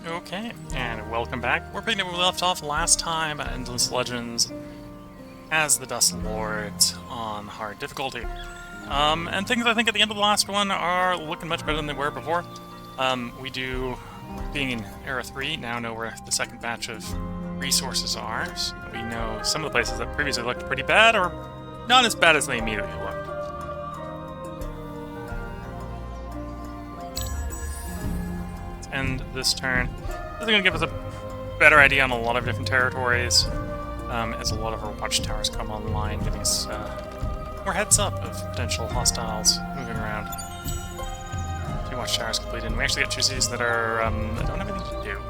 Okay, and welcome back. We're picking up where we left off last time at Endless Legends as the Dust Lords on hard difficulty. And things I think at the end of the last one are looking much better than they were before. We do, being in Era 3, now know where the second batch of resources are. So we know some of the places that previously looked pretty bad are not as bad as they immediately looked. End this turn. This is going to give us a better idea on a lot of different territories, as a lot of our watchtowers come online, giving us more heads up of potential hostiles moving around. 2 watchtowers completed, and we actually got 2 cities that are that don't have anything to do.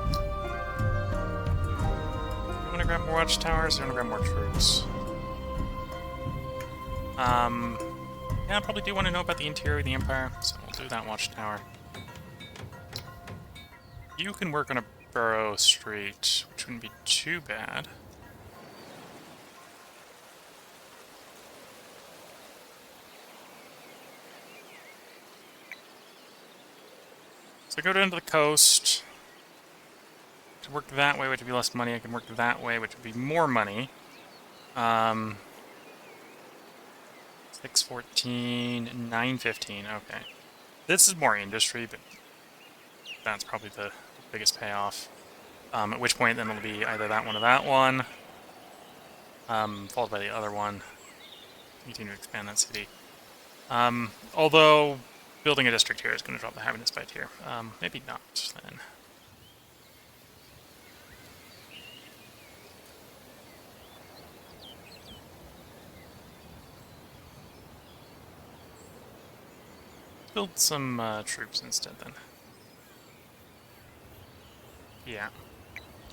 You want to grab more watchtowers, or you want to grab more troops? Yeah, I probably do want to know about the interior of the Empire, so we'll do that watchtower. You can work on a borough street, which wouldn't be too bad. So go down to the coast. To work that way, which would be less money. I can work that way, which would be more money. 614, 915. Okay. This is more industry, but that's probably the biggest payoff. At which point then it'll be either that one or that one, followed by the other one. Continue to expand that city. Although building a district here is going to drop the happiness by tier. Maybe not then. Build some troops instead then. Yeah.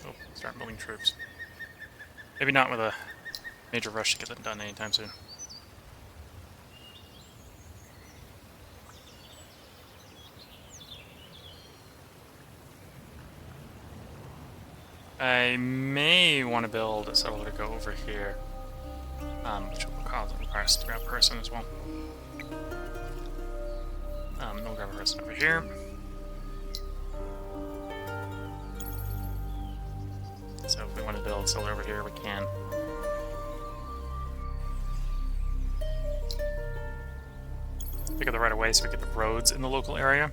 Oh, start building troops. Maybe not with a major rush to get them done anytime soon. I may want to build a settler to go over here, which will require us to grab a person as well. We'll grab a person over here. So if we want to build a settler over here, we can. Pick up the right of way so we get the roads in the local area.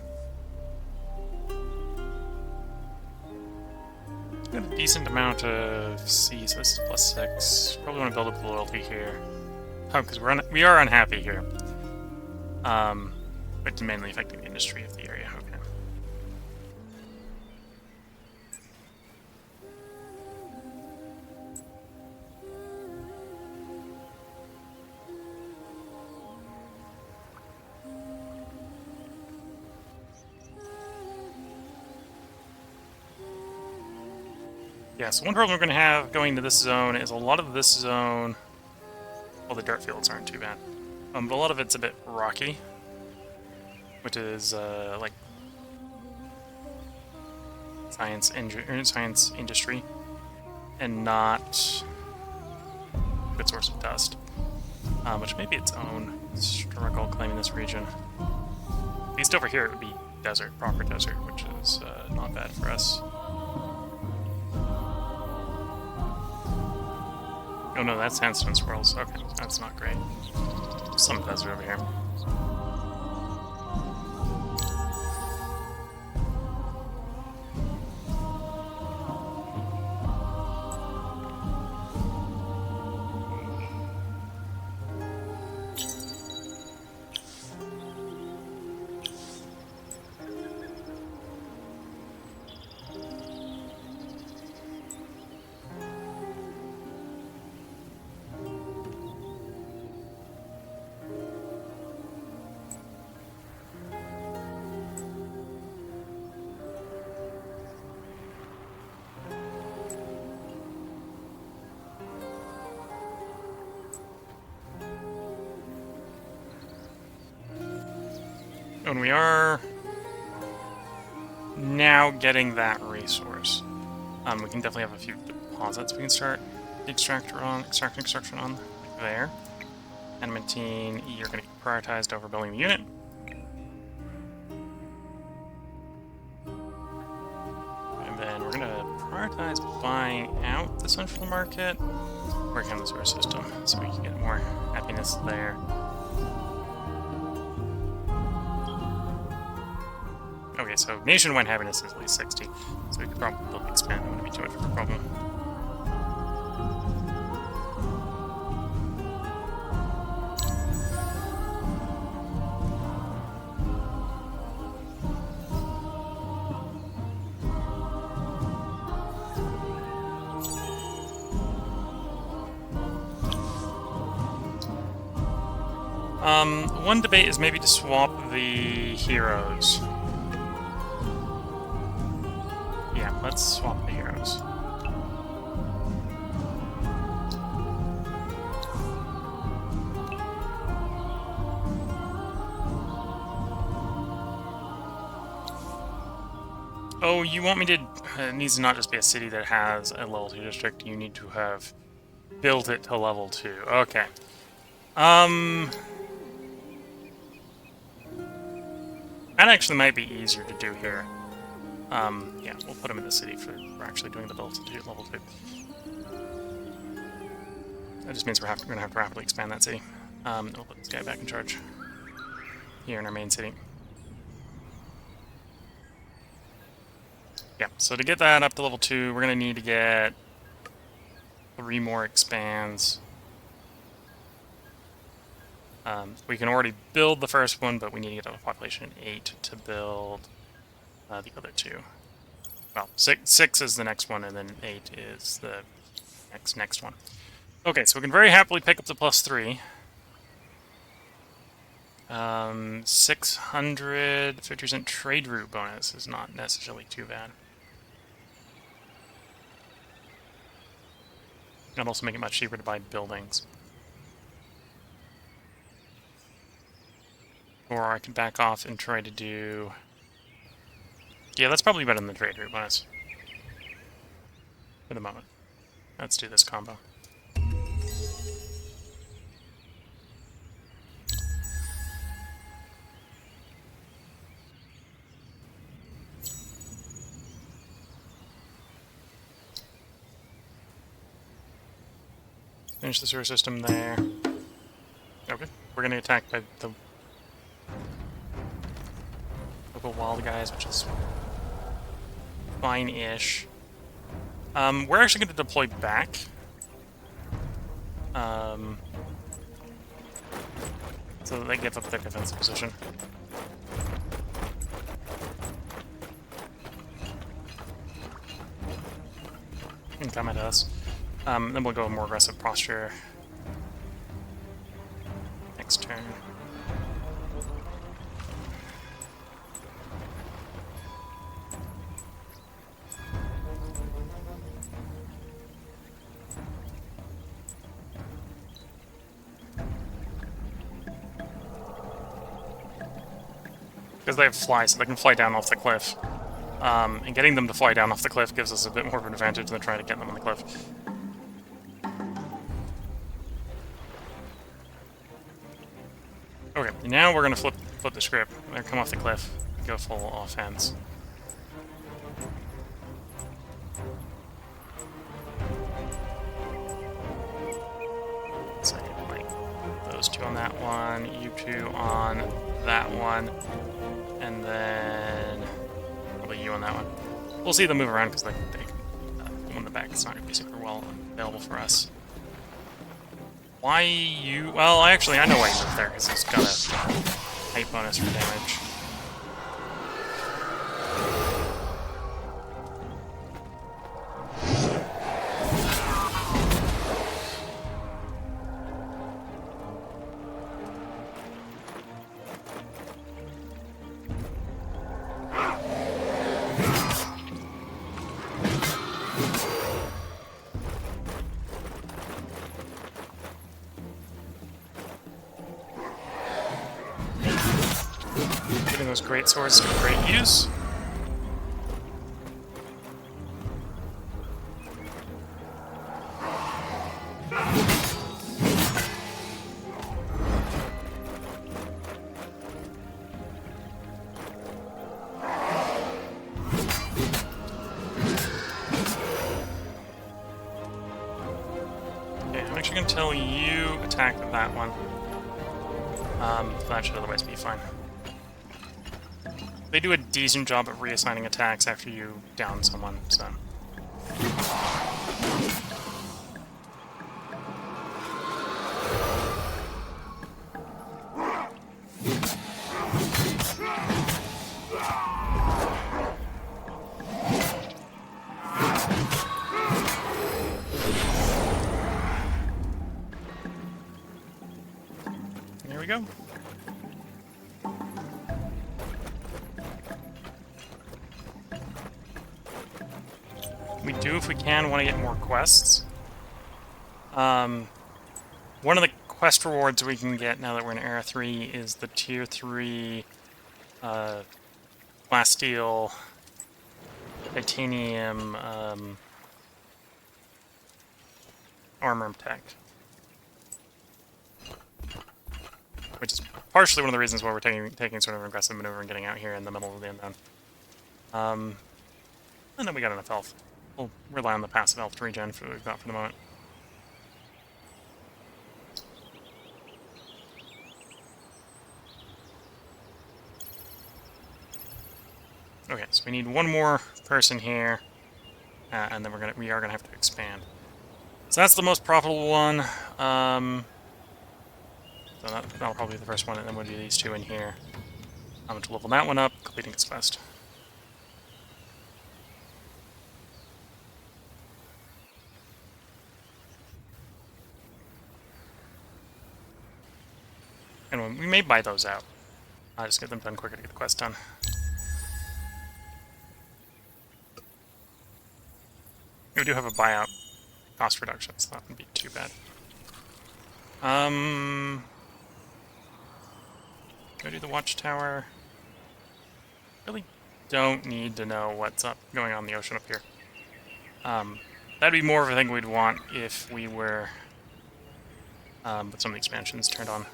Got a decent amount of C, so this is +6. Probably want to build up loyalty here. Oh, because we are unhappy here. But mainly affecting the industry of the area. Okay. Yeah, so one problem we're going to have going to this zone is a lot of this zone... Well, the dirt fields aren't too bad. But a lot of it's a bit rocky. Which is, like... science industry. And not... a good source of dust. Which may be its own struggle claiming this region. At least over here it would be desert, proper desert, which is not bad for us. Oh no, that's sandstone swirls. Okay, that's not great. Some desert over here. And we are now getting that resource. We can definitely have a few deposits we can start the extracting extraction on there. Adamantine, you're going to be prioritized over building the unit. And prioritize buying out the central market, working on the sewer system, so we can get more happiness there. Okay, so nationwide happiness is at least 60, so we could probably expand. It wouldn't be too much of a problem. One debate is maybe to swap the heroes. Yeah, let's swap the heroes. Oh, you want me to... It needs to not just be a city that has a level 2 district, you need to have built it to level 2. Okay. That actually might be easier to do here. Yeah, we'll put him in the city for actually doing the build to do level 2. That just means we're going to have to rapidly expand that city. We'll put this guy back in charge here in our main city. Yeah, so to get that up to level 2, we're going to need to get 3 more expands. We can already build the first one, but we need to get to a population 8 to build the other 2. Well, 6 is the next one, and then 8 is the next one. Okay, so we can very happily pick up the +3. 600 50% trade route bonus is not necessarily too bad. That'll also make it much cheaper to buy buildings. Or I can back off and try to do... Yeah, that's probably better than the trade route bonus. For the moment. Let's do this combo. Finish the sewer system there. Okay, we're gonna get attacked by the local wild guys, which is fine-ish. We're actually going to deploy back. So that they give up their defensive position. And come at us. Then we'll go more aggressive posture next turn. Because they have fly, so they can fly down off the cliff. And getting them to fly down off the cliff gives us a bit more of an advantage than trying to get them on the cliff. Okay, now we're gonna flip the script. We're gonna come off the cliff, go full offense. So like those 2 on that one, you 2 on that one, and then probably you on that one. We'll see them move around because the one in the back is not going to be super well available for us. Why you? Well, I know why you moved there because he's got a height bonus for damage. Putting those great swords to great use. pushing until you attack that one. That should otherwise be fine. They do a decent job of reassigning attacks after you down someone, so... There we go. We do, if we can, want to get more quests. One of the quest rewards we can get now that we're in Era 3 is the Tier 3 glass steel, titanium armor tech. Which is partially one of the reasons why we're taking sort of an aggressive maneuver and getting out here in the middle of the unknown. And then we got enough health. We'll rely on the passive health to regen for what we've got for the moment. Okay, so we need one more person here, and then we are gonna have to expand. So that's the most profitable one. So that'll probably be the first one, and then we'll do these two in here. I'm going to level that one up, completing its quest. And we may buy those out. I'll just get them done quicker to get the quest done. We do have a buyout cost reduction, so that wouldn't be too bad. Go do the watchtower. Really don't need to know what's going on in the ocean up here. That'd be more of a thing we'd want if we were with some of the expansions turned on.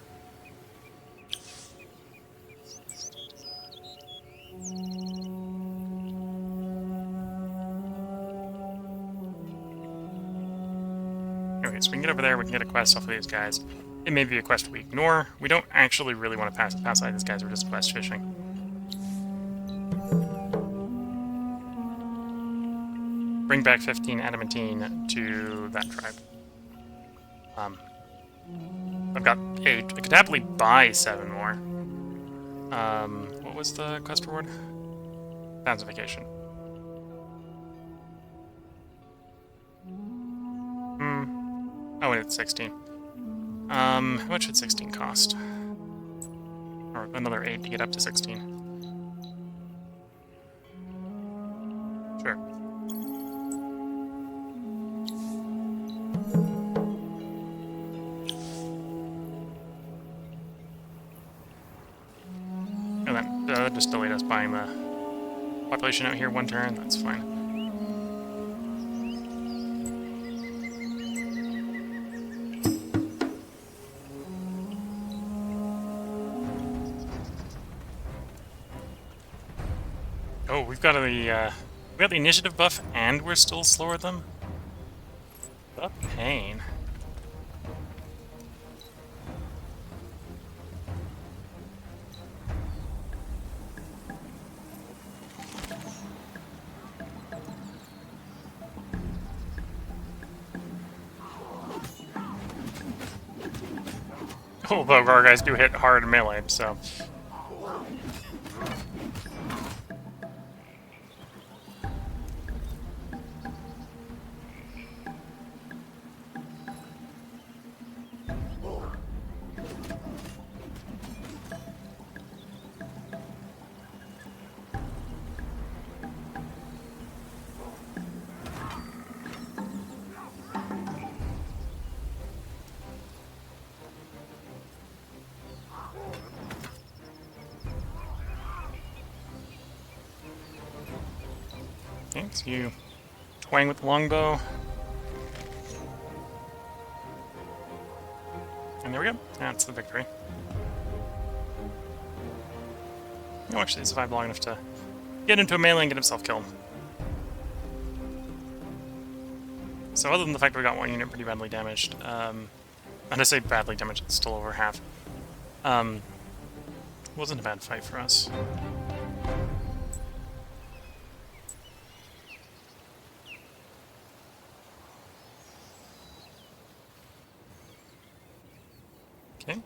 Okay, so we can get over there, we can get a quest off of these guys. It may be a quest we ignore. We don't actually really want to pass by these guys, we're just quest fishing. Bring back 15 adamantine to that tribe. I've got 8. I could happily buy 7 more. What was the quest reward? Pacification. Oh, and it's 16. How much would 16 cost? Or another 8 to get up to 16. Sure. And that just delayed us buying the population out here 1 turn, that's fine. Oh, we got the initiative buff, and we're still slower than them? The pain. Although our guys do hit hard melee, so... Okay, so you twang with the longbow. And there we go. That's the victory. Oh, actually, he survived long enough to get into a melee and get himself killed. So other than the fact that we got one unit pretty badly damaged, and I say badly damaged, it's still over half. Wasn't a bad fight for us. Okay.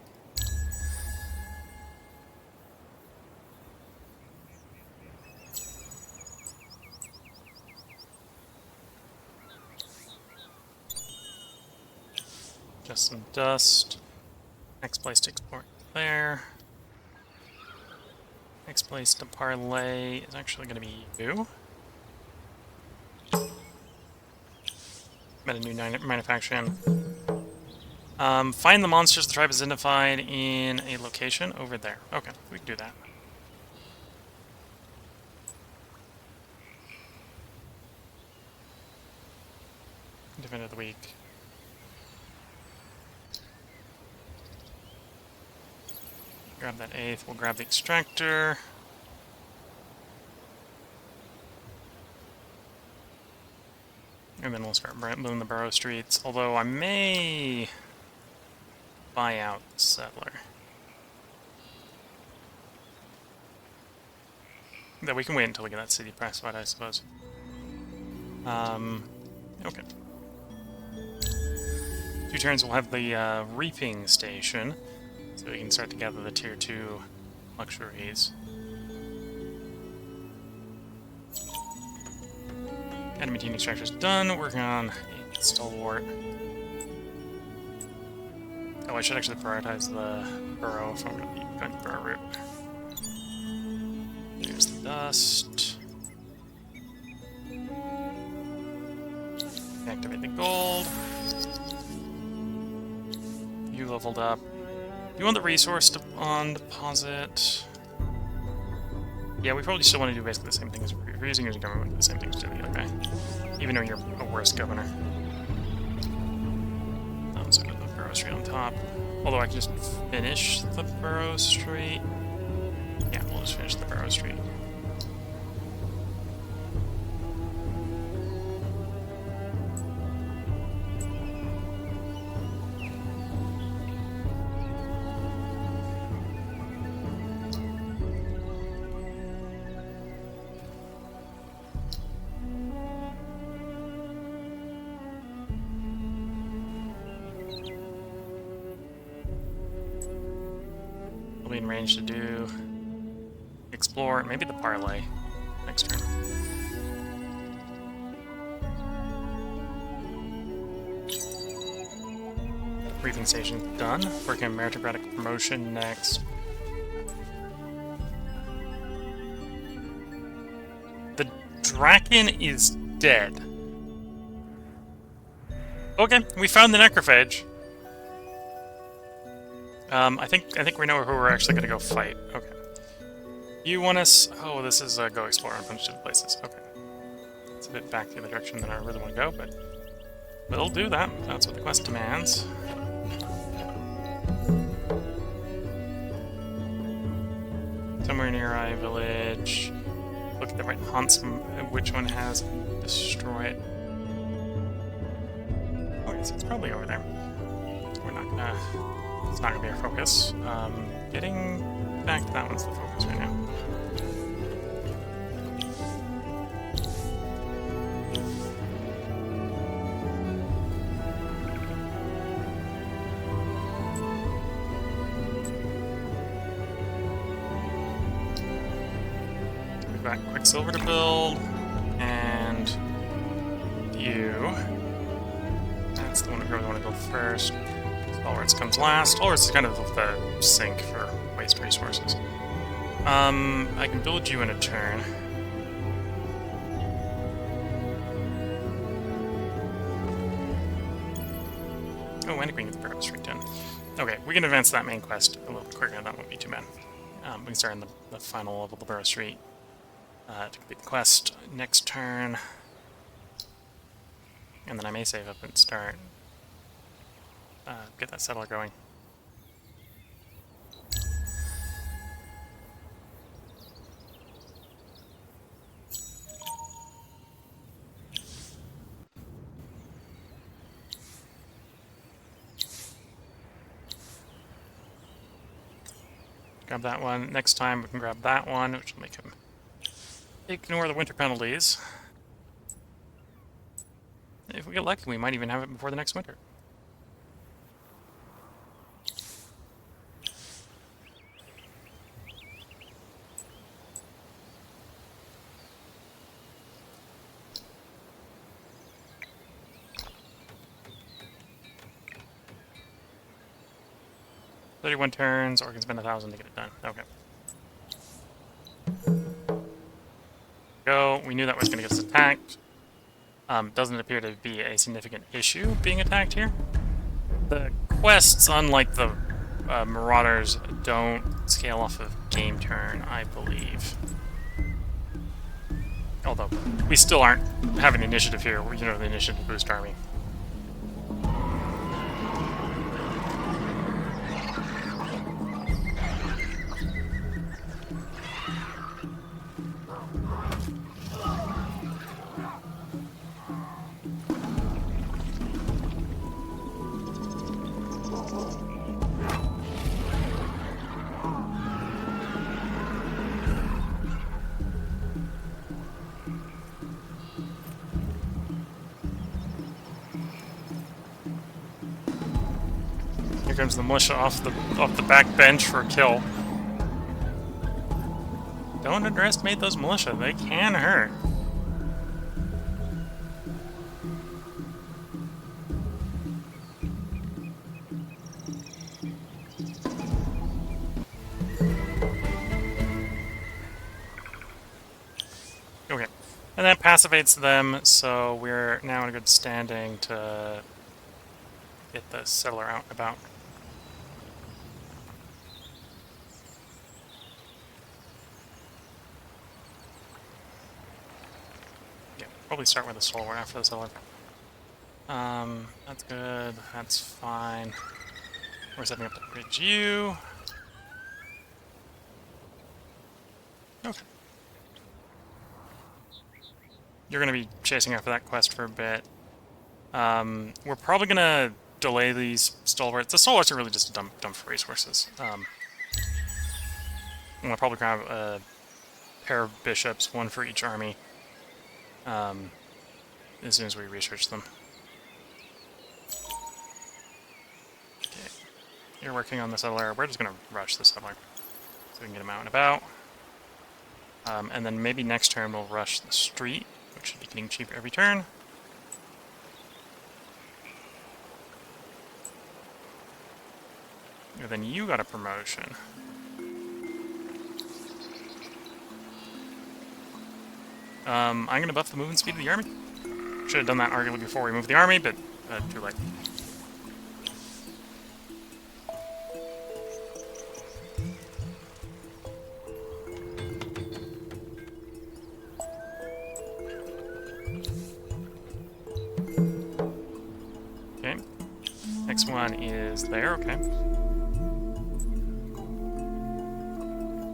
Just some dust. Next place to explore there. Next place to parlay is actually going to be you. Met a new manufacturing. Find the monsters the tribe has identified in a location over there. Okay, we can do that. Defender of the week. Grab that 8th, we'll grab the extractor. And then we'll start moving the burrow streets, although I may buy out the settler. That we can wait until we get that city pacified, I suppose. Okay. 2 turns we'll have the reaping station, so we can start to gather the tier 2 luxuries. Academy team extractor's done, working on a stalwart. Oh, I should actually prioritize the burrow if I'm going to be going the burrow route. Here's the dust. Activate the gold. You leveled up. You want the resource on deposit? Yeah, we probably still want to do basically the same thing as we're using as a government, the same thing as do the other guy. Even though you're a worse governor. So the burrow street on top. Although I can just finish the burrow street. Yeah, we'll just finish the burrow street. In range to do explore, maybe the parlay next turn. Reaping station done. Working on meritocratic promotion next. The Draken is dead. Okay, we found the necrophage. I think we know who we're actually gonna go fight. Okay. You want us... Oh, this is go explore a bunch of different places. Okay. It's a bit back the other direction than I really want to go, but we'll do that. That's what the quest demands. Somewhere near Eye Village. Look at the right hunts, which one has destroyed. Oh, yes, it's probably over there. We're not gonna... It's not going to be our focus. Getting back to that one's the focus right now. We've got Quicksilver to build, and you. That's the one we really want to build first. Allwards comes last. Allwards is kind of the sink for waste resources. I can build you in a turn. Oh, and we can get the Burrow Street done. Okay, we can advance that main quest a little bit quicker. That won't be too bad. We can start on the final level of the Burrow Street to complete the quest next turn. And then I may save up and start. Get that settler going. grab that one. Next time we can grab that one, which will make him ignore the winter penalties. If we get lucky, we might even have it before the next winter. "31 turns, or can spend 1,000 to get it done." Okay. Go. We knew that was going to get us attacked. Doesn't appear to be a significant issue being attacked here. The quests, unlike the Marauders, don't scale off of game turn, I believe. Although, we still aren't having initiative here. You know, the initiative boost army. Here comes the militia off the back bench for a kill. Don't underestimate those militia. They can hurt. Okay. And that pacificates them, so we're now in a good standing to get the settler out and about. Probably start with the stalwart after the settler. That's good. That's fine. We're setting up to bridge you. Okay. You're going to be chasing after that quest for a bit. We're probably going to delay these stalwarts. The stalwarts are really just a dump for resources. I'm going to probably grab a pair of bishops, one for each army. As soon as we research them. Okay. You're working on the settler. We're just going to rush the settler so we can get him out and about. And then maybe next turn we'll rush the street, which should be getting cheaper every turn. And then you got a promotion. I'm going to buff the movement speed of the army. Should have done that arguably before we moved the army, but too late. Okay. Next one is there, okay.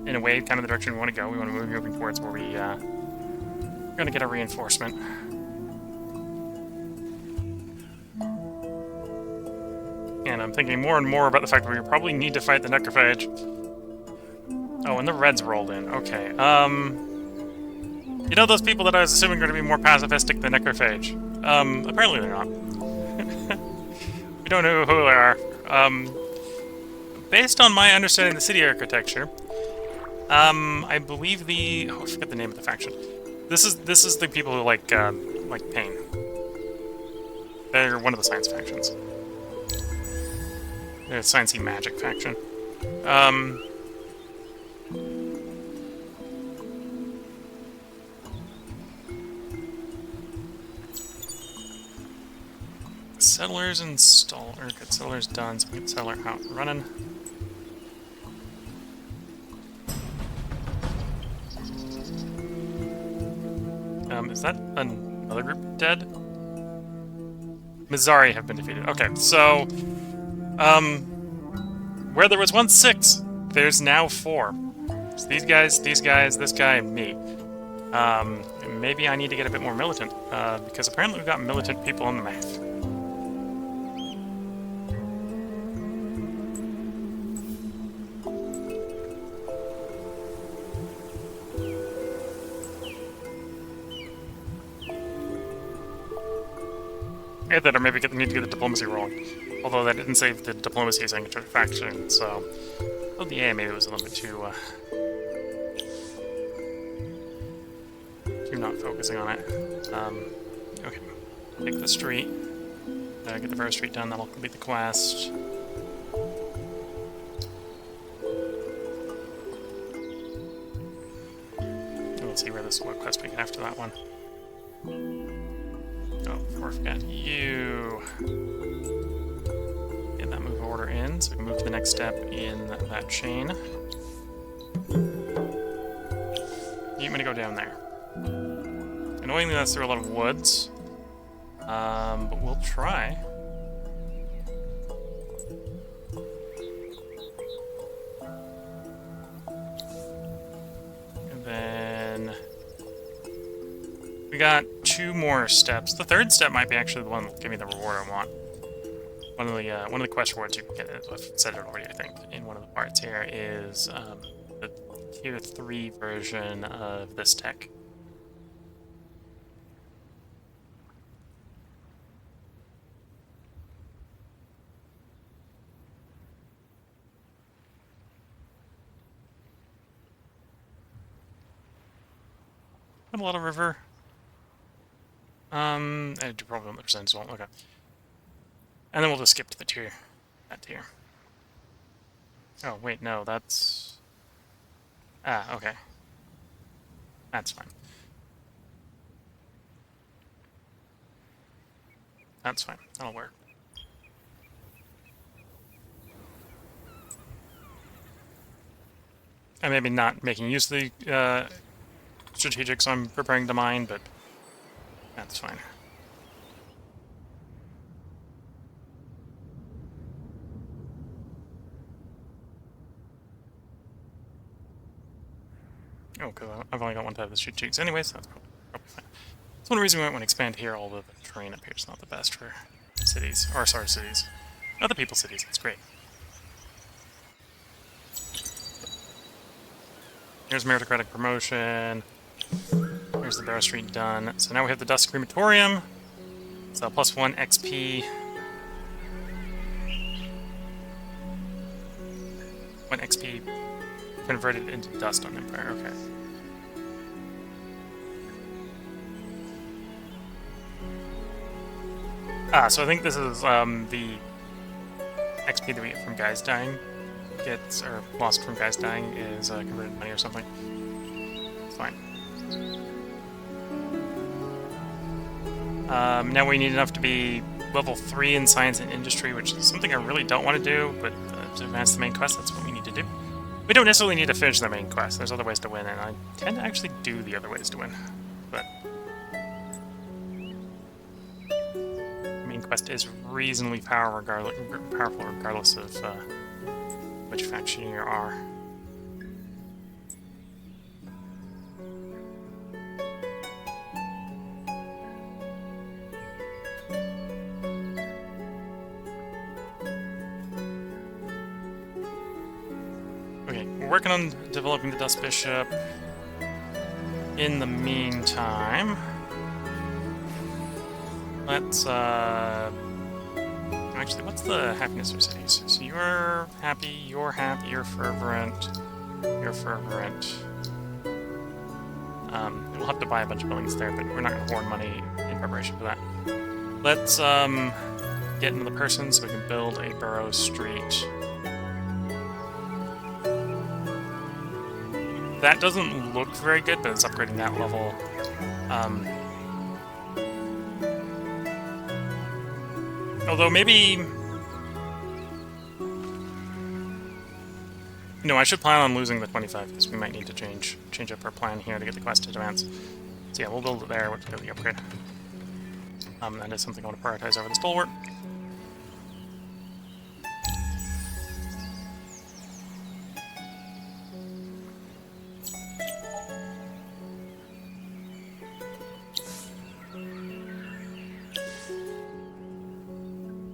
In a way, kind of the direction we want to go. We want to move moving towards where we going to get a reinforcement. And I'm thinking more and more about the fact that we probably need to fight the Necrophage. Oh, and the Reds rolled in. Okay. You know those people that I was assuming are going to be more pacifistic than Necrophage? Apparently they're not. We don't know who they are. Based on my understanding of the city architecture, I believe the... Oh, I forget the name of the faction. This is the people who like pain. They're one of the science factions. They're a sciencey magic faction. Settlers installed, or good, settlers done, so we get settler out and running. Is that another group dead? Mizari have been defeated. Okay, so, where there was once 6, there's now 4. So these guys, this guy, and me. Maybe I need to get a bit more militant, because apparently we've got militant people on the map. I thought I maybe need to get the diplomacy rolling. Although that didn't save the diplomacy faction, so... Oh, yeah, maybe it was a little bit too not focusing on it. Okay. Take the street. Get the Borough Street done, that'll complete the quest. Let's see what quest we get after that one. Oh, before I forget, you... Get that move order in, so we can move to the next step in that chain. I'm gonna go down there. Annoyingly, that's through a lot of woods. But we'll try. And then... we got 2 more steps. The 3rd step might be actually the one that'll give me the reward I want. One of the quest rewards you can get, I've said it already, I think, in one of the parts here, is the Tier 3 version of this tech. A lot of river. I do probably want the percent as well. Okay. And then we'll just skip to the tier. That tier. Oh, wait, no, that's... Ah, okay. That's fine. That's fine. That'll work. I may be not making use of the strategics I'm preparing to mine, but that's fine. Oh, because I've only got one type of the strategics anyways, so that's probably fine. That's one reason we might want to expand here, although the terrain up here is not the best for cities. Or, sorry, cities. Other people's cities, it's great. Here's meritocratic promotion. Here's the Borough Street done. So now we have the Dust Crematorium. So +1 XP. 1 XP converted into dust on Empire, okay. So I think this is the XP that we get from guys dying. Or lost from guys dying is converted money or something. It's fine. Now we need enough to be level 3 in science and industry, which is something I really don't want to do, but to advance the main quest, that's what we need to do. We don't necessarily need to finish the main quest. There's other ways to win, and I tend to actually do the other ways to win. But the main quest is reasonably powerful regardless of which faction you are. Okay, we're working on developing the Dust Bishop. In the meantime, let's actually, what's the happiness of cities? So you're happy, you're fervent, you're fervent. We'll have to buy a bunch of buildings there, but we're not going to hoard money in preparation for that. Let's get into the person so we can build a Borough Street. That doesn't look very good, but it's upgrading that level. Although maybe... No, I should plan on losing the 25, because we might need to change up our plan here to get the quest to advance. So yeah, we'll build it there, we'll do the upgrade. That is something I want to prioritize over the stalwart.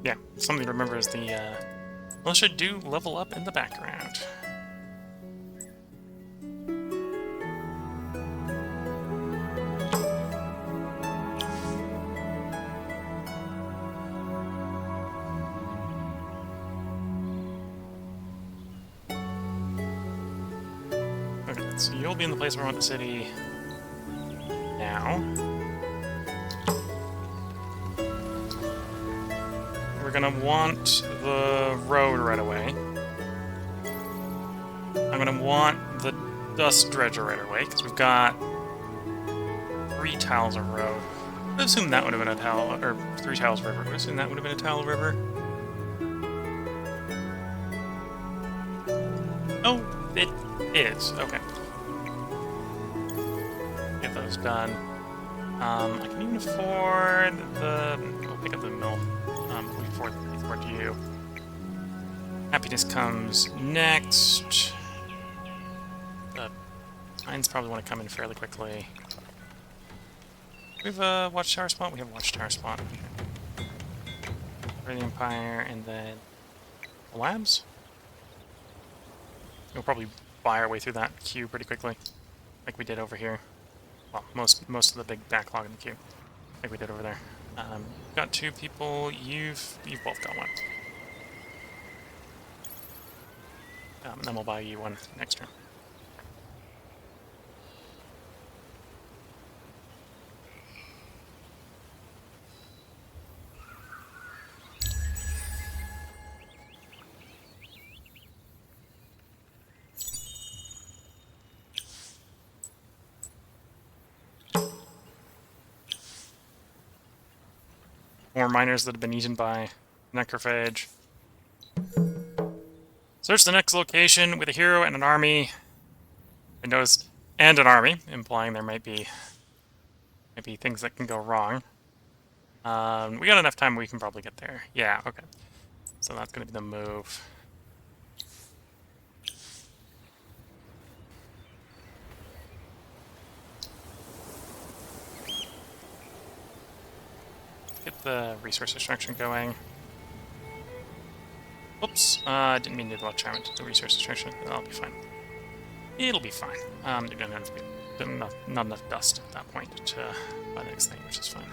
Yeah, something to remember is the militia do level up in the background. So you'll be in the place where I want the city now. We're gonna want the road right away. I'm gonna want the dust dredger right away, because we've got 3 tiles of road. I would assume that would have been a tile, or 3 tiles river. I would assume that would have been a tile river. Oh, it is. Okay. Get those done. I can even afford the... I'll pick up the mill. Before you. Happiness comes next. The mines probably want to come in fairly quickly. We have a watchtower spot? We have a watchtower spot. For the Empire, and then the labs? We'll probably buy our way through that queue pretty quickly, like we did over here. Well, most of the big backlog in the queue, like we did over there. Got 2 people. You've both got 1. And then we'll buy you 1 next turn. More miners that have been eaten by necrophage. Search the next location with a hero and an army. I noticed, and an army, implying there might be things that can go wrong. We got enough time, we can probably get there. Yeah, okay. So that's going to be the move. Get the resource extraction going. Oops, I didn't mean to do the resource extraction. That'll be fine. It'll be fine. There's gonna have to be not enough dust at that point to buy the next thing, which is fine.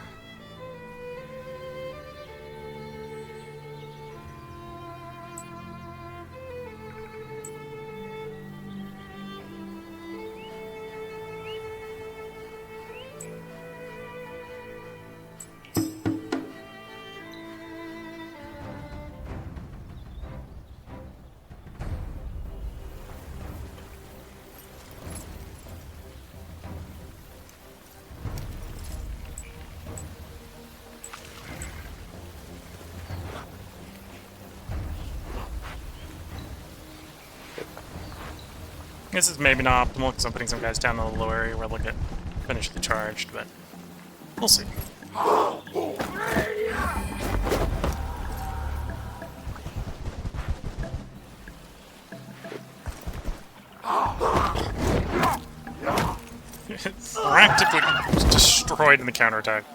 This is maybe not optimal because I'm putting some guys down in the low area where they'll get finishly charged, but we'll see. It's practically destroyed in the counterattack.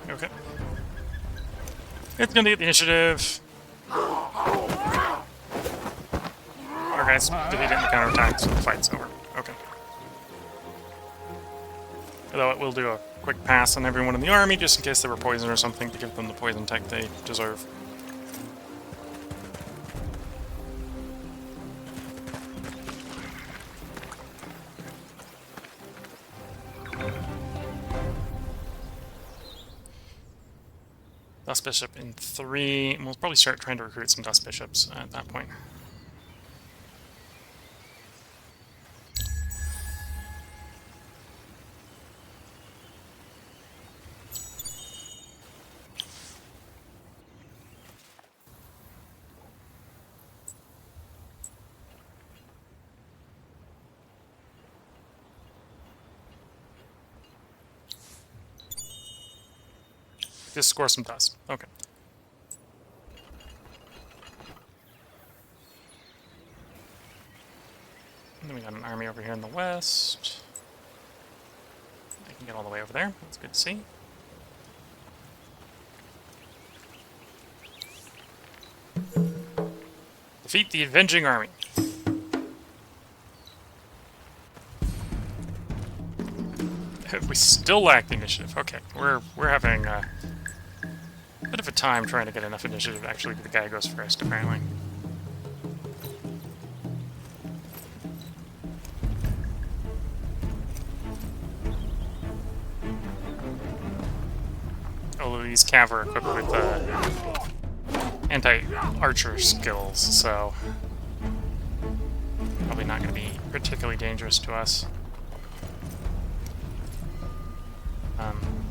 Okay. It's gonna get the initiative. Our guys defeated the counterattack, so the fight's over. Okay. Although it will do a quick pass on everyone in the army, just in case they were poisoned or something, to give them the poison tech they deserve. Dust Bishop in 3, and we'll probably start trying to recruit some Dust Bishops at that point. Just score some dust. Okay. And then we got an army over here in the west. I can get all the way over there. That's good to see. The Defeat the Avenging Army. We still lack the initiative. Okay, we're having a bit of a time trying to get enough initiative to actually be the guy who goes first, apparently. Although these cav are equipped with anti-archer skills, so probably not going to be particularly dangerous to us.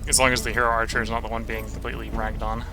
As long as the hero archer is not the one being completely ragged on.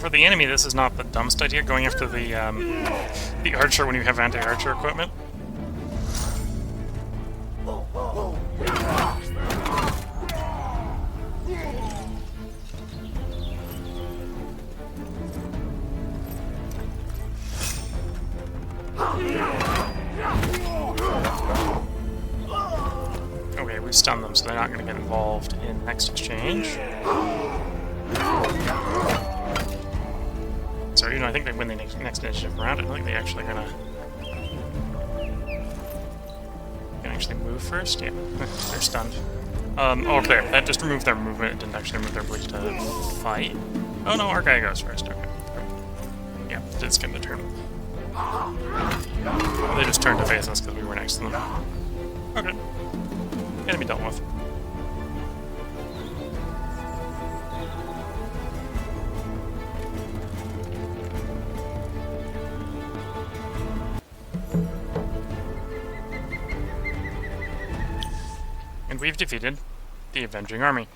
For the enemy, this is not the dumbest idea, going after the archer when you have anti-archer equipment. Okay, we've stunned them, so they're not going to get involved in the next exchange. So even though I think they win the next initiative round, I don't think they actually are gonna actually move first. Yeah, they're stunned. Oh, okay, that just removed their movement. It didn't actually remove their ability to fight. Oh no, our guy goes first. Okay. Yeah, it's getting the turn. They just turned to face us because we were next to them. Okay. Enemy dealt with. And we've defeated the Avenging Army.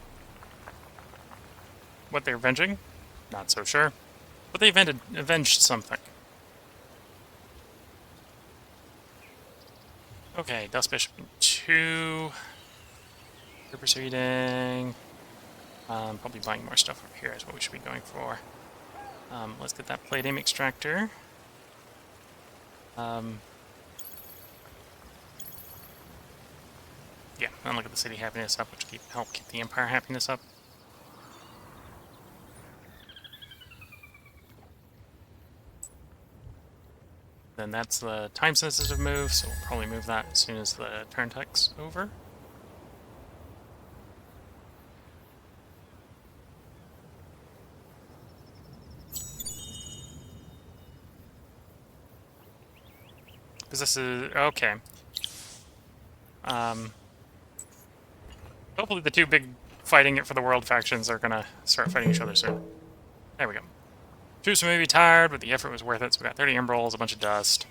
What they're avenging? Not so sure. But they avenged something. Okay, Dust Bishop 2. We're proceeding. Probably buying more stuff over here is what we should be going for. Let's get that Palladium Extractor. Yeah, and look at the city happiness up, which help keep the Empire happiness up. Then that's the time-sensitive move, so we'll probably move that as soon as the turn tech's over. Because this is... okay. Hopefully the two big fighting it for the world factions are gonna start fighting each other soon. There we go. Troops may be tired, but the effort was worth it, so we got 30 emeralds, a bunch of dust.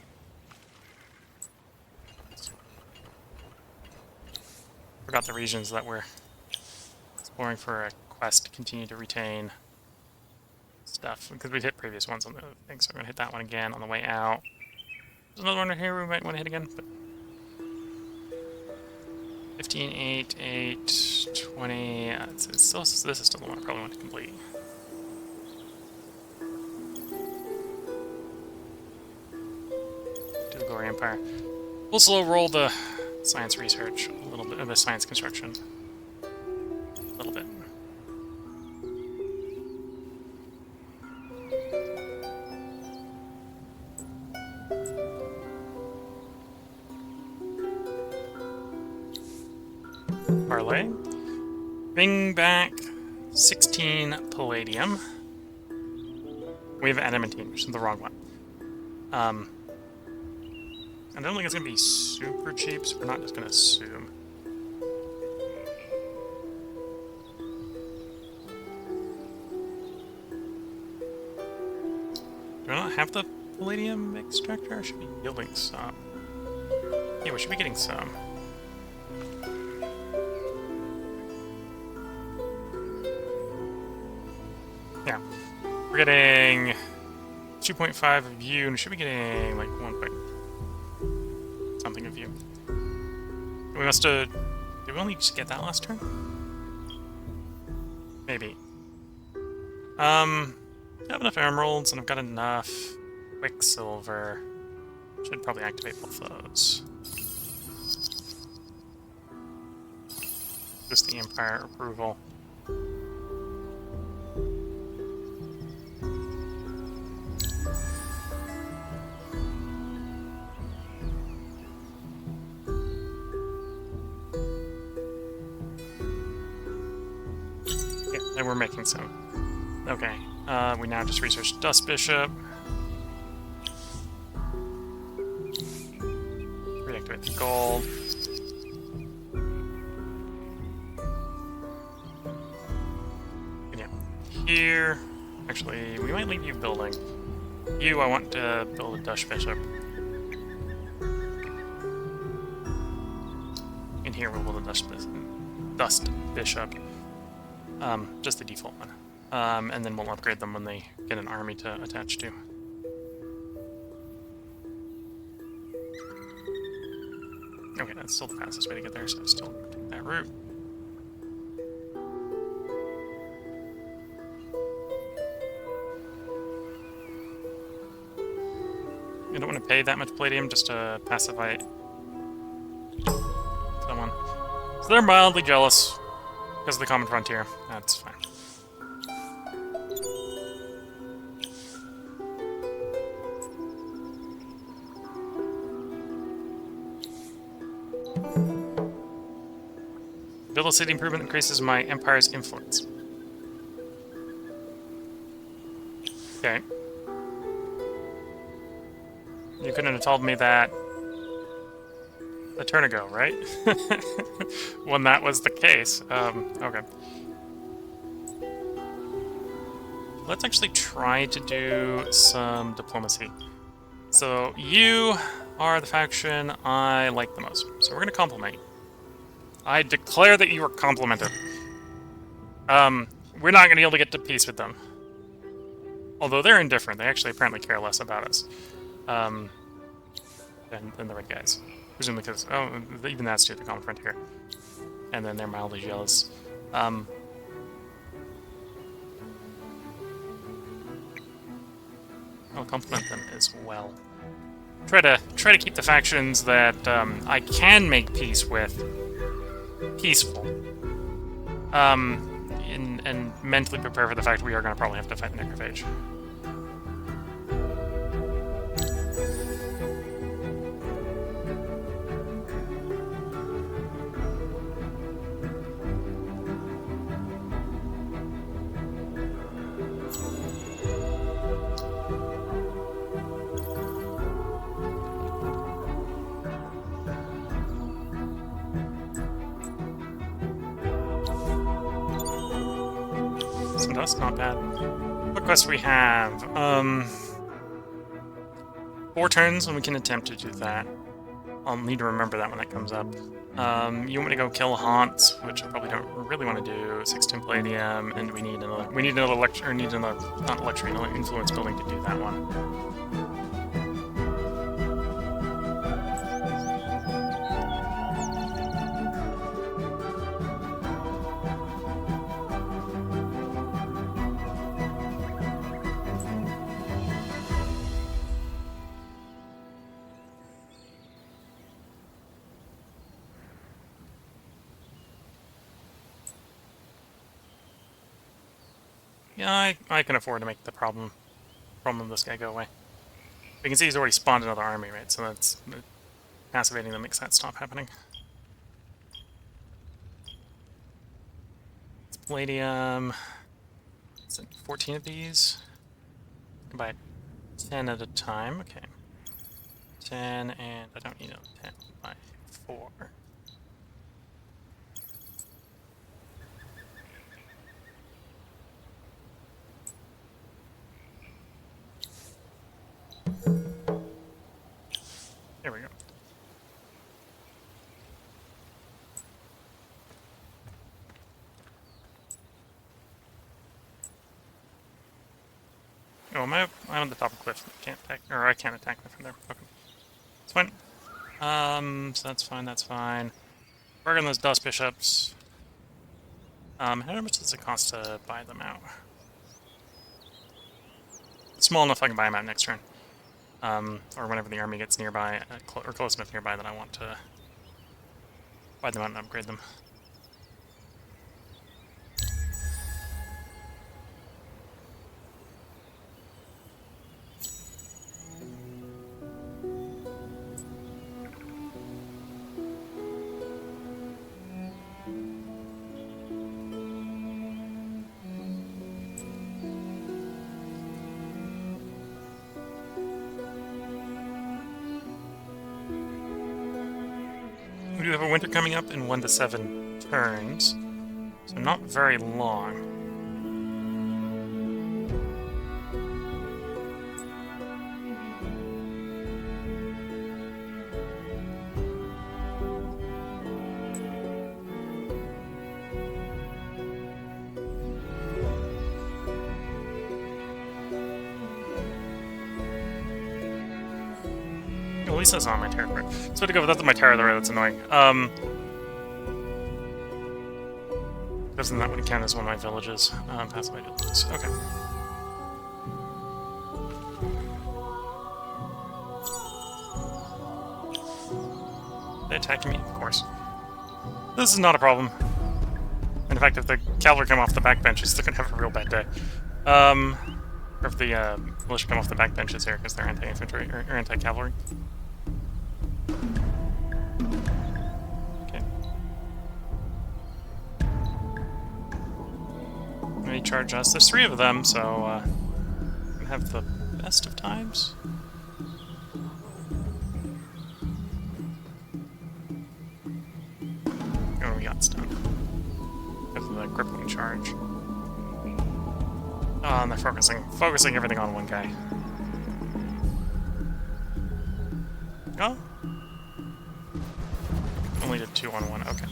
Forgot the regions that we're exploring for a quest to continue to retain stuff, because we hit previous ones on the thing, so we're gonna hit that one again on the way out. There's another one right here we might want to hit again, but 15, 8, 8, 20, it's still, this is still the one I probably want to complete. To the Glory Empire. We'll slow roll the science research a little bit, the science construction a little bit. Parlay. Bring back 16 palladium. We have adamantine, which is the wrong one. I don't think it's going to be super cheap, so we're not just going to assume. Do I not have the palladium extractor? I should be yielding some. Yeah, we should be getting some. Yeah. We're getting 2.5 of you, and we should be getting like 1 point something of you. We must have... Did we only just get that last turn? Maybe. I have enough emeralds, and I've got enough quicksilver. Should probably activate both those. Just the Empire approval. Yeah, and we're making some. Okay. We now just researched Dust Bishop. Reactivate the gold. And yeah. Here. Actually, we might leave you building. You, I want to build a Dust Bishop. In here, we'll build a Dust Bishop. Just the default one. And then we'll upgrade them when they get an army to attach to. Okay, that's still the fastest way to get there, so still take that route. You don't want to pay that much palladium just to pacify someone. So they're mildly jealous because of the Common Frontier. That's fine. Build a city improvement increases my empire's influence. Okay. You couldn't have told me that a turn ago, right? When that was the case. Okay. Let's actually try to do some diplomacy. So, you are the faction I like the most. So we're going to compliment you. I declare that you are complimented. We're not going to be able to get to peace with them. Although they're indifferent. They actually apparently care less about us. Than the red guys. Presumably because... Oh, even that's due to the Common Frontier. And then they're mildly jealous. I'll compliment them as well. Try to keep the factions that I can make peace with peaceful. And mentally prepare for the fact we are going to probably have to fight the Necrophage. That's not bad. What quests we have? 4 turns, and we can attempt to do that. I'll need to remember that when that comes up. You want me to go kill Haunts, which I probably don't really want to do. 16 palladium, and we need another another influence building to do that one. Yeah, I can afford to make the problem of this guy go away. You can see he's already spawned another army, right? So that's passivating that makes that stop happening. It's palladium. Is it 14 of these? I can buy 10 at a time. Okay. 10, and I don't need no 10. Buy 4. There we go. I'm on the top of the cliff. Can't attack, or I can't attack them from there. Okay. It's fine. So that's fine, that's fine. Work on those dust bishops. How much does it cost to buy them out? Small enough I can buy them out next turn. Or whenever the army gets nearby, or close enough nearby that I want to buy them out and upgrade them. We do have a winter coming up in 1 to 7 turns, so not very long. At least that's not my territory. So to go without my territory, that's annoying. Doesn't that one count as one of my villages? Pass my villages. Okay. They attacking me? Of course. This is not a problem. In fact, if the cavalry come off the backbenches, they're gonna have a real bad day. Or if the militia come off the backbenches here because they're anti-infantry or anti-cavalry. Okay. They charge us. There's 3 of them, so we have the best of times. Oh, we got stunned. Because of the crippling charge. Oh, and they're focusing everything on one guy. Oh? Only did 2 on 1, okay.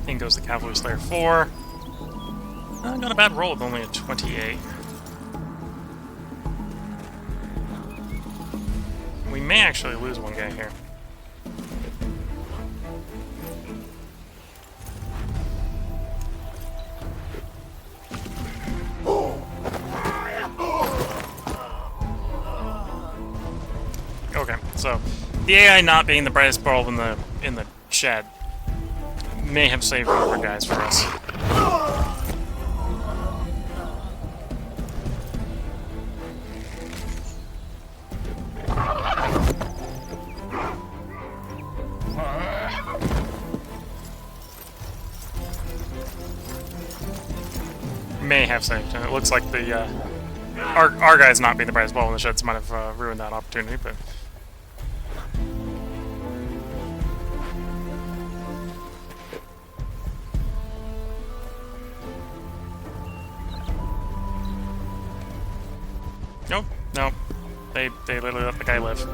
In goes the Cavalry Slayer 4. Not a bad roll with only a 28. We may actually lose one guy here. Okay, so the AI not being the brightest bulb in the shed may have saved one of our guys for us. May have saved, and it looks like the our guys not being the brightest bulb in the sheds might have ruined that opportunity, but. Nope, no. They literally let the guy live.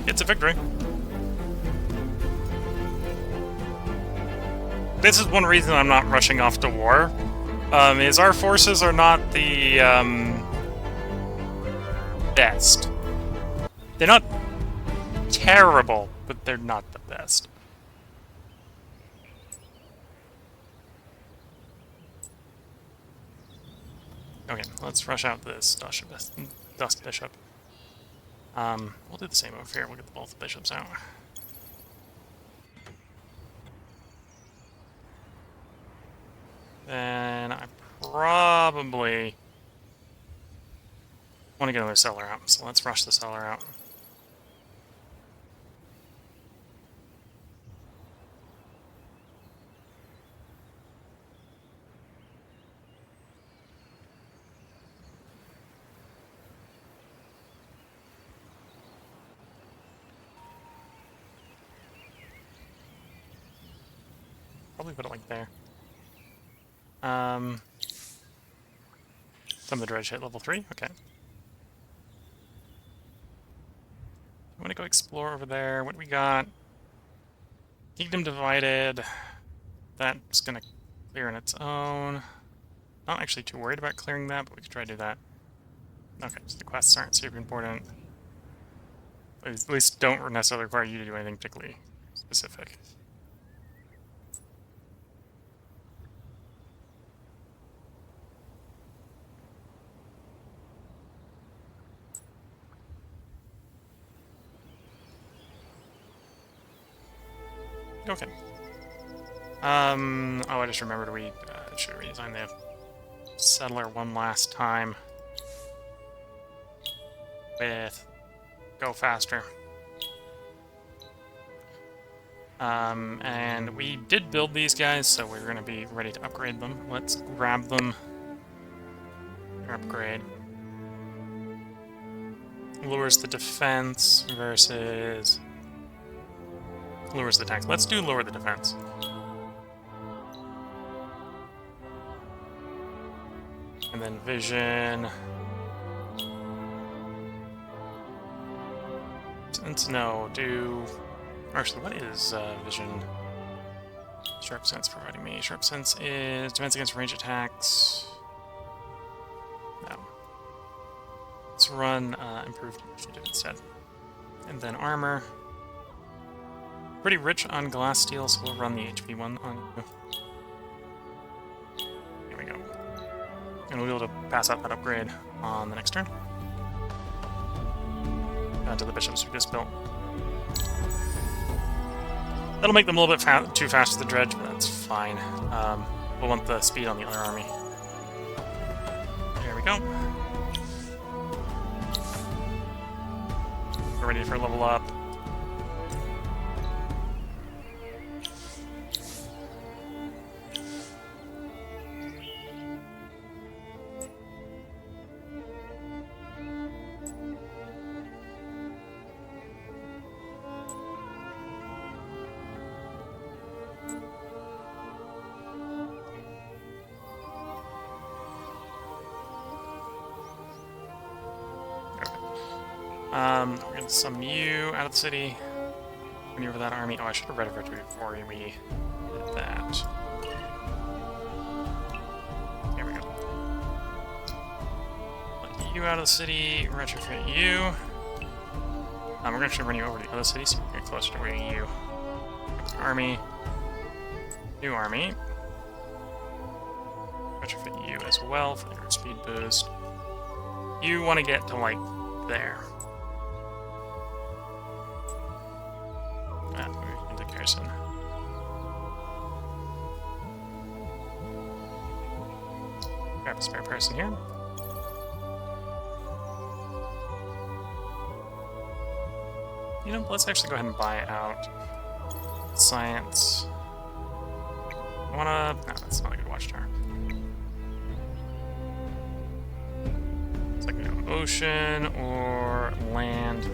It's a victory. This is one reason I'm not rushing off to war, is our forces are not the, best. They're not terrible, but they're not the best. Okay, let's rush out this Dust Bishop. We'll do the same over here. We'll get both bishops out. Then I probably want to get another settler out, so let's rush the settler out. Probably put it like there. Some of the dredge hit level 3, okay. I'm gonna go explore over there. What do we got? Kingdom divided. That's gonna clear on its own. Not actually too worried about clearing that, but we could try to do that. Okay, so the quests aren't super important. At least don't necessarily require you to do anything particularly specific. Okay. Oh, I just remembered we should redesign the settler one last time with go faster. And we did build these guys, so we're going to be ready to upgrade them. Let's grab them. Upgrade. Lowers the defense versus... lowers the tax. Let's do lower the defense. And then vision. Sense, no, do... Actually, what is vision? Sharp sense providing me. Sharp sense is defense against range attacks. No. Let's run improved initiative instead. And then armor. Pretty rich on glass steel, so we'll run the HP one on you. Here we go. And we'll be able to pass out that upgrade on the next turn. To the bishops we just built. That'll make them a little bit too fast to the dredge, but that's fine. We'll want the speed on the other army. There we go. We're ready for a level up. We're gonna summon you out of the city. Bring you over that army. Oh, I should have read it before we did that. There we go. Let you out of the city, retrofit you. We're gonna actually run you over to the other city so we can get closer to where you. Army. New army. Retrofit you as well for your speed boost. You want to get to, like, there. Move into garrison. Grab a spare person here. You know, let's actually go ahead and buy out science. I wanna... No, that's not a good watchtower. It's like, you know, ocean or land.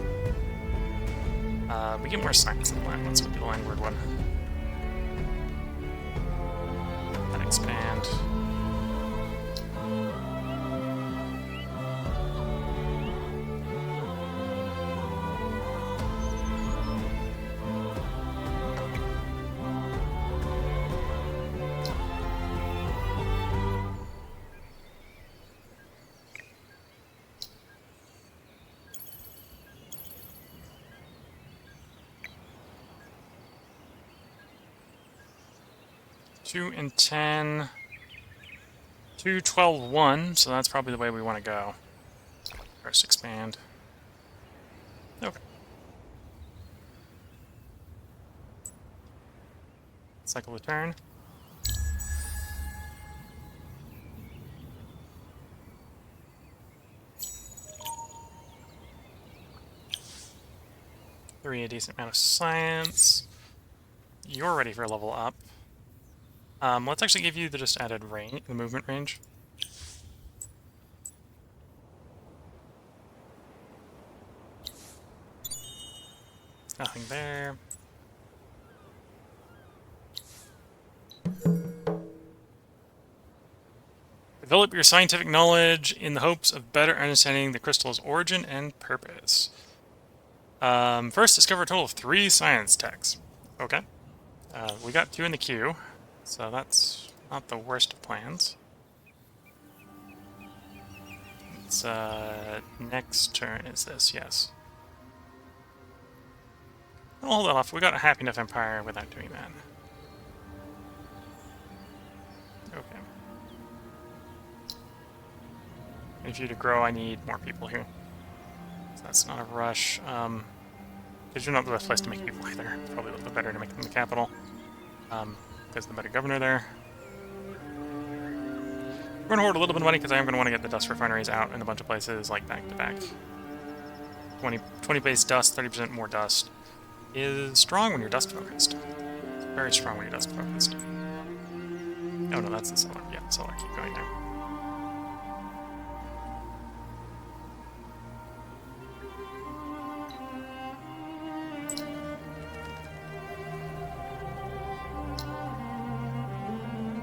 We get more science than land. Let's do the landward one. Then expand. Two and 10. 2, 12, 1, so that's probably the way we want to go. First expand. Okay. Cycle the turn. 3, a decent amount of science. You're ready for a level up. Let's actually give you the just added range, the movement range. Nothing there. Develop your scientific knowledge in the hopes of better understanding the crystal's origin and purpose. First, discover a total of 3 science techs. Okay. We got 2 in the queue, so that's not the worst of plans. It's, next turn is this, yes. I'll hold that off. We got a happy enough empire without doing that. Okay. And for you to grow, I need more people here. So that's not a rush. Because you're not the best place to make people either. It's probably a little bit better to make them the capital. Because the better governor there. We're going to hoard a little bit of money because I am going to want to get the dust refineries out in a bunch of places, like back to back. 20 base dust, 30% more dust is strong when you're dust focused. It's very strong when you're dust focused. Oh no, that's the solar. Yeah, solar. Keep going there.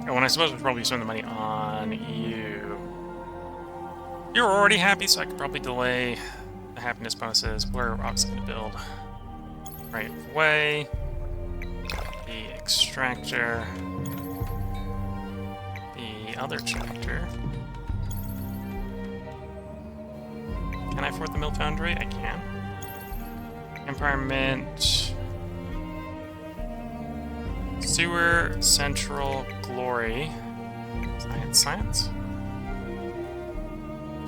Oh, and I suppose we'd probably spend the money on you. You're already happy, so I could probably delay the happiness bonuses. We're obviously going to build right away. The extractor. The other extractor. Can I afford the mill foundry? I can. Empire Mint. Sewer, Central, Glory. Science.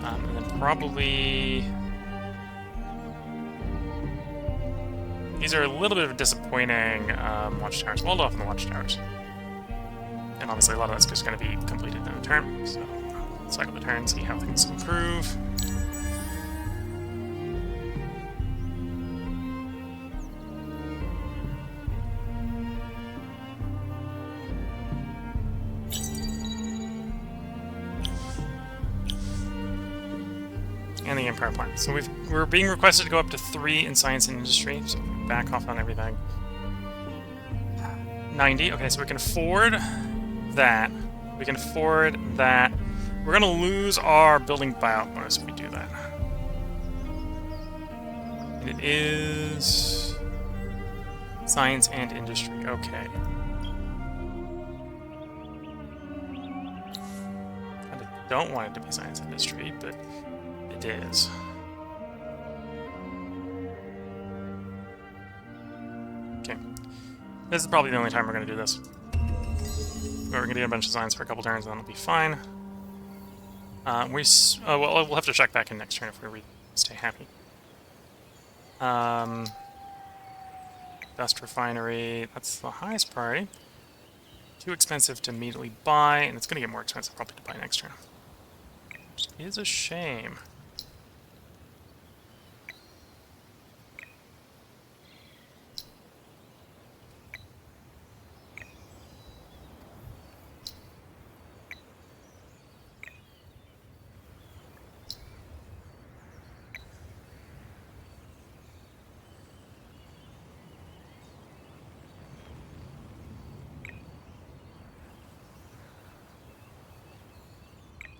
And then probably... These are a little bit of disappointing watchtowers. We'll hold off on the watchtowers. And obviously a lot of that's just going to be completed in a turn, so cycle the turn, see how things improve. And the Empire Plan. So we're being requested to go up to 3 in science and industry, so back off on everything. 90, okay, so we can afford that. We can afford that. We're gonna lose our building buyout bonus if we do that. And it is science and industry, okay. I don't want it to be science and industry, but it is. Okay. This is probably the only time we're going to do this. We're going to get a bunch of signs for a couple turns, and then it'll be fine. Well, we'll have to check back in next turn if we stay happy. Dust refinery, that's the highest priority. Too expensive to immediately buy, and it's going to get more expensive probably to buy next turn. Which is a shame.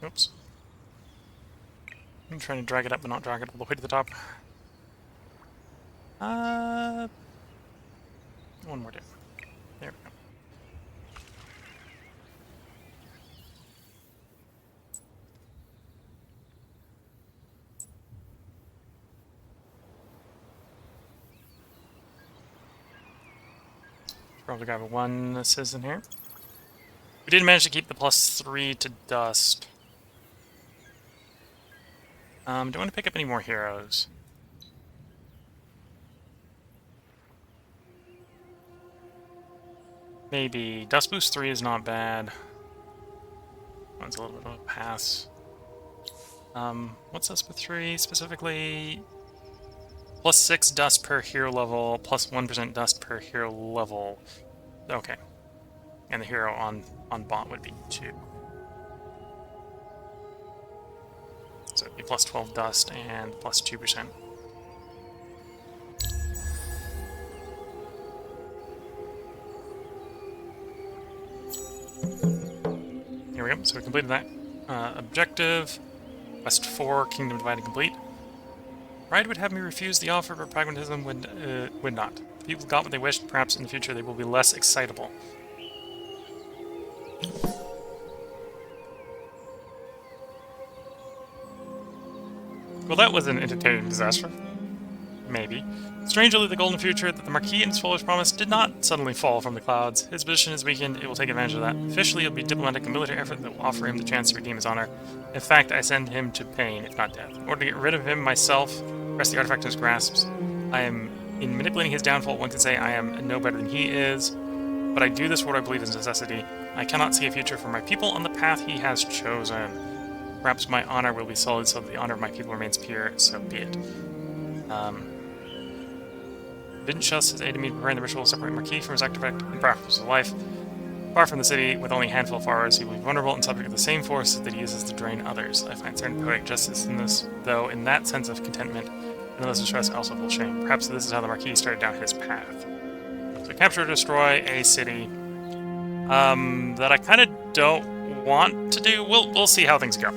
Oops. I'm trying to drag it up but not drag it all the way to the top. One more down. There we go. Probably grab a 1 citizen here. We did manage to keep the +3 to dust. Do I want to pick up any more heroes? Maybe. Dust Boost 3 is not bad. One's a little bit of a pass. What's Dust Boost 3 specifically? Plus 6 dust per hero level, plus 1% dust per hero level. Okay. And the hero on bot would be 2. So it'd be plus 12 dust and plus 2%. Here we go, so we completed that objective. Quest 4, Kingdom Divided complete. Pride would have me refuse the offer, but pragmatism would not. If people got what they wished, perhaps in the future they will be less excitable. Well, that was an entertaining disaster. Maybe. Strangely, the golden future that the Marquis and his followers promised did not suddenly fall from the clouds. His position is weakened, it will take advantage of that. Officially, it will be diplomatic and military effort that will offer him the chance to redeem his honor. In fact, I send him to pain, if not death. In order to get rid of him myself, press the artifact in his grasps. In manipulating his downfall, one could say I am no better than he is, but I do this for what I believe is necessity. I cannot see a future for my people on the path he has chosen. Perhaps my honor will be sullied so that the honor of my people remains pure, so be it. Vinchus has aided me in preparing the ritual to separate Marquis from his artifact and practice of life. Far from the city, with only a handful of followers, he will be vulnerable and subject to the same forces that he uses to drain others. I find certain poetic justice in this, though in that sense of contentment, and less distress, I also feel shame. Perhaps this is how the Marquis started down his path. So capture or destroy a city that I kind of don't want to do. We'll see how things go.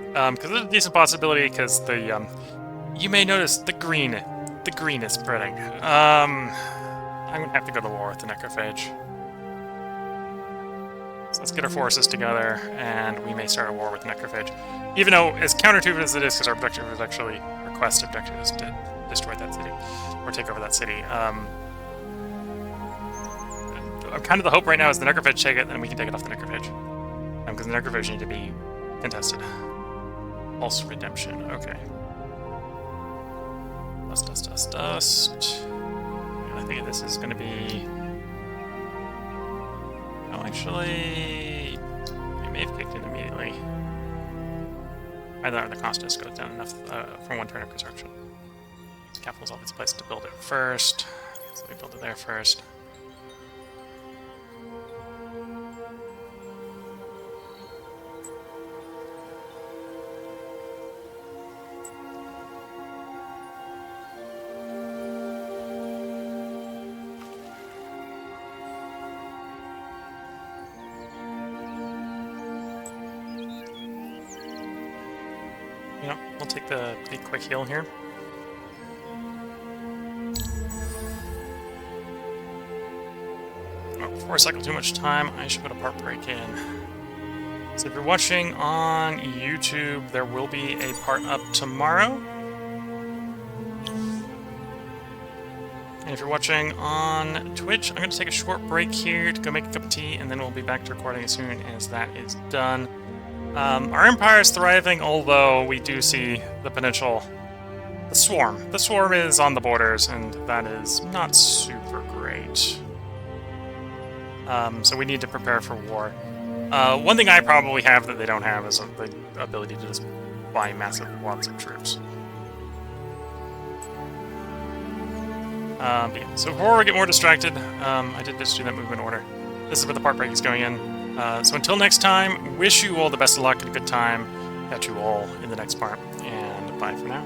Because there's a decent possibility, because the, you may notice the green is spreading. I'm gonna have to go to war with the Necrophage. So let's get our forces together, and we may start a war with the Necrophage. Even though, as counterintuitive as it is, because our objective is actually, our quest objective is to destroy that city, or take over that city. Kind of the hope right now is the Necrophage take it, then we can take it off the Necrophage. Because the Necrophage need to be contested. False redemption, okay. Dust. I think this is going to be... Oh, actually... It may have kicked in immediately. Either the cost just goes down enough for one turn of construction. Capital's always a place to build it first. So we build it there first. You know, we'll take the big quick heal here. Oh, before I cycle too much time, I should put a part break in. So if you're watching on YouTube, there will be a part up tomorrow. And if you're watching on Twitch, I'm going to take a short break here to go make a cup of tea, and then we'll be back to recording as soon as that is done. Our empire is thriving, although we do see the potential... The Swarm. The Swarm is on the borders, and that is not super great. So we need to prepare for war. One thing I probably have that they don't have is the ability to just buy massive lots of troops. Yeah. So before we get more distracted, I did just do that movement order. This is where the part break is going in. So until next time, wish you all the best of luck and a good time. Catch you all in the next part, and bye for now.